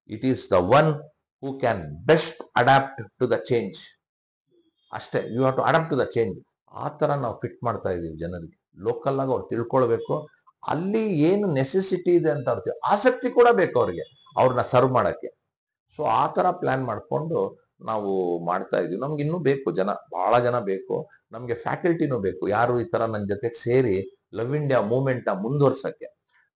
It is the one who can best adapt to the change. ಅಷ್ಟೇ, you have to adapt to the change. ಆ ಥರ ನಾವು fit ಮಾಡ್ತಾ ಇದೀವಿ ಜನರಿಗೆ. ಲೋಕಲ್ ಆಗಿ ಅವ್ರು ತಿಳ್ಕೊಳ್ಬೇಕು, ಅಲ್ಲಿ ಏನು ನೆಸೆಸಿಟಿ ಇದೆ ಅಂತ ಅವ್ರಿಗೆ ಆಸಕ್ತಿ ಕೂಡ ಬೇಕು ಅವ್ರಿಗೆ, ಅವ್ರನ್ನ ಸರ್ವ್ ಮಾಡಕ್ಕೆ. ಸೊ ಆ ಥರ ಪ್ಲಾನ್ ಮಾಡಿಕೊಂಡು ನಾವು ಮಾಡ್ತಾ ಇದೀವಿ. ನಮ್ಗೆ ಇನ್ನೂ ಬೇಕು ಜನ, ಬಹಳ ಜನ ಬೇಕು. ನಮ್ಗೆ ಫ್ಯಾಕಲ್ಟಿನೂ ಬೇಕು, ಯಾರು ಈ ತರ ನನ್ನ ಜೊತೆಗೆ ಸೇರಿ ಲವ್ ಇಂಡಿಯಾ ಮೂವ್ಮೆಂಟ್ ನ ಮುಂದುವರ್ಸಕ್ಕೆ.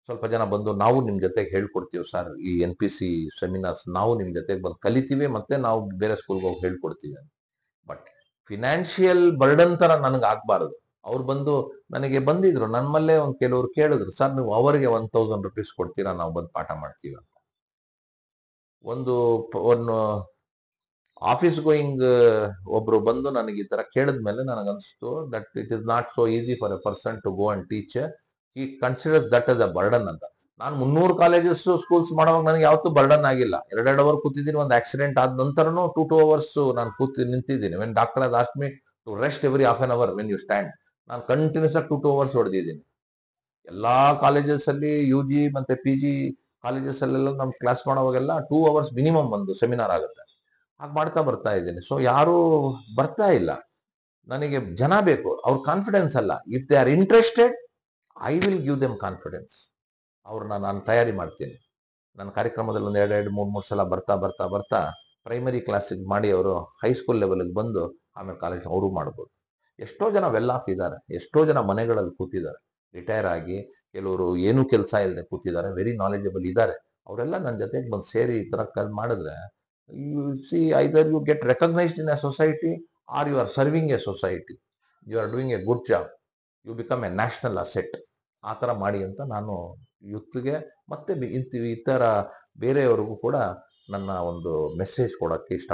ಸ್ವಲ್ಪ ಜನ ಬಂದು ನಾವು ನಿಮ್ ಜೊತೆಗೆ ಹೇಳ್ಕೊಡ್ತೀವಿ ಸರ್, ಈ NPC ಸೆಮಿನಾರ್ಸ್ ನಾವು ನಿಮ್ ಜೊತೆಗೆ ಬಂದು ಕಲಿತೀವಿ, ಮತ್ತೆ ನಾವು ಬೇರೆ ಸ್ಕೂಲ್ಗೆ ಹೋಗಿ ಹೇಳ್ಕೊಡ್ತೀವಿ. ಬಟ್ ಫಿನಾನ್ಷಿಯಲ್ ಬರ್ಡನ್ ತರ ನನಗೆ ಆಗ್ಬಾರದು. ಅವ್ರು ಬಂದು ನನಗೆ ಬಂದಿದ್ರು, ನಮ್ಮಲ್ಲೇ ಒಂದು ಕೆಲವರು ಕೇಳಿದ್ರು, ಸರ್ ನೀವು ಅವರಿಗೆ 1000 ರೂಪೀಸ್ ಕೊಡ್ತೀರಾ, ನಾವು ಬಂದು ಪಾಠ ಮಾಡ್ತೀವಿ ಅಂತ. ಒಂದು ಆಫೀಸ್ ಗೋಯಿಂಗ್ ಒಬ್ರು ಬಂದು ನನಗೆ ಈ ತರ ಕೇಳಿದ್ಮೇಲೆ ನನಗನ್ನಿಸ್ತು that it is not so easy for a person to go and teach. He considers that as a burden ಅಂತ. ನಾನು 300 ಕಾಲೇಜಸ್ ಸ್ಕೂಲ್ಸ್ ಮಾಡುವಾಗ ನನಗೆ ಯಾವತ್ತೂ ಬರ್ಡನ್ ಆಗಿಲ್ಲ. 2 ಅವರ್ ಕೂತಿದ್ದೀನಿ, ಒಂದು ಆಕ್ಸಿಡೆಂಟ್ ಆದ ನಂತರನೂ 2 ಅವರ್ಸ್ ನಾನು ನಿಂತಿದ್ದೀನಿ. When doctor has asked me to rest every half an hour when you stand, ನಾನು ಕಂಟಿನ್ಯೂಸ್ ಆಗಿ 2 ಅವರ್ಸ್ ಹೊಡೆದಿದ್ದೀನಿ. ಎಲ್ಲಾ ಕಾಲೇಜಸ್ ಅಲ್ಲಿ UG ಮತ್ತೆ PG ಕಾಲೇಜಸ್ ಅಲ್ಲೆಲ್ಲ ನಮ್ ಕ್ಲಾಸ್ ಮಾಡೋವಾಗೆಲ್ಲ 2 ಅವರ್ಸ್ ಮಿನಿಮಮ್ ಒಂದು ಸೆಮಿನಾರ್ ಆಗುತ್ತೆ. ಹಾಗೆ ಮಾಡ್ತಾ ಬರ್ತಾ ಇದ್ದೀನಿ. ಸೊ ಯಾರು ಬರ್ತಾ ಇಲ್ಲ, ನನಗೆ ಜನ ಬೇಕು, ಅವ್ರ ಕಾನ್ಫಿಡೆನ್ಸ್ ಅಲ್ಲ. If they are interested, I will give them confidence. ಅವ್ರನ್ನ ನಾನು ತಯಾರಿ ಮಾಡ್ತೀನಿ. ನನ್ನ ಕಾರ್ಯಕ್ರಮದಲ್ಲಿ ಒಂದು 2-3 ಸಲ ಬರ್ತಾ ಬರ್ತಾ ಬರ್ತಾ ಪ್ರೈಮರಿ ಕ್ಲಾಸಿಗೆ ಮಾಡಿ ಅವರು ಹೈಸ್ಕೂಲ್ ಲೆವೆಲ್ಗೆ ಬಂದು ಆಮೇಲೆ ಕಾಲೇಜ್ ಅವರು ಮಾಡ್ಬೋದು. ಎಷ್ಟೋ ಜನ ವೆಲ್ ಆಫ್ ಇದ್ದಾರೆ, ಎಷ್ಟೋ ಜನ ಮನೆಗಳಲ್ಲಿ ಕೂತಿದ್ದಾರೆ, ರಿಟೈರ್ ಆಗಿ, ಕೆಲವರು ಏನೂ ಕೆಲಸ ಇಲ್ಲದೆ ಕೂತಿದ್ದಾರೆ, ವೆರಿ ನಾಲೆಜಬಲ್ ಇದ್ದಾರೆ. ಅವರೆಲ್ಲ ನನ್ನ ಜೊತೆಗೆ ಬಂದು ಸೇರಿ ಈ ತರ ಮಾಡಿದ್ರೆ, you see, either you get recognized in a society or you are serving a society. You are doing a good job. You become a national asset. ಆ ಥರ ಮಾಡಿ ಅಂತ ನಾನು ಯೂತ್ಗೆ ಮತ್ತೆ ಈ ಥರ ಬೇರೆಯವ್ರಿಗೂ ಕೂಡ ನನ್ನ ಒಂದು ಮೆಸೇಜ್ ಕೊಡೋಕ್ಕೆ ಇಷ್ಟ